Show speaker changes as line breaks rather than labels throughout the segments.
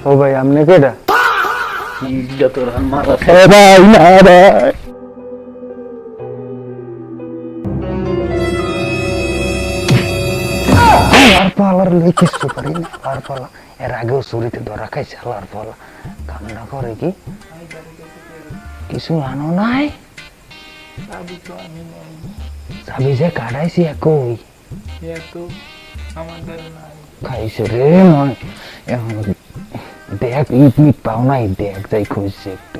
ও ভাই আপনি কেডা?
ইজ্জত রান মারা
এ ভাই না ভাই, আর পালার লই কিছু পারি না। আর পালা এর আগেও চুরিতে ধরা খাইছে। আর পালা কামনা করে কি কিছু আনো নাই? চাবি যে কাটাইছি একই খাইছে রে মন। এখন দেখ ইট মিট পাও নাই, দেখ যাই খুঁজছে একটু।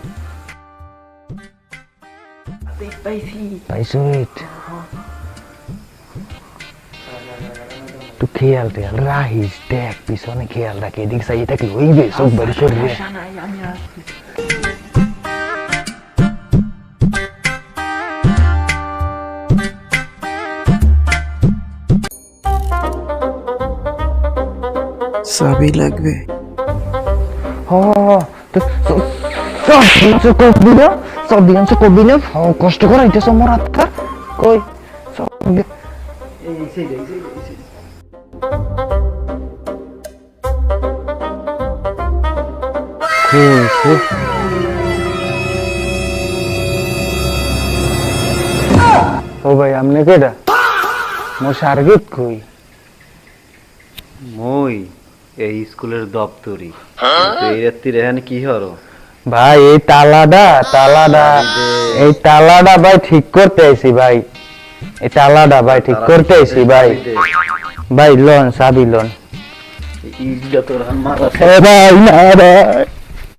পাইছো ইট? একটু খেয়াল টেয়াল রাখিস, দেখ পিছনে খেয়াল রাখি, এদিক সাইড থাকি হইবে সব বাড়ি করবে।
চাবি লাগবে।
কষ্ট করাইতেছ মোর হাতটা কই ও ভাই আপনি কেডা? মোর সার্গিত কই?
মই এই স্কুলের দপ্তরি। এই রাত্রি এখানে কি হলো
ভাই? এই তালাটা ভাই ঠিক করতে আইছি ভাই। এই তালাটা ভাই ঠিক করতে আইছি ভাই। ভাই লোন চাবি লোন।
ইজ্জত রান মারা
এ ভাই না ভাই।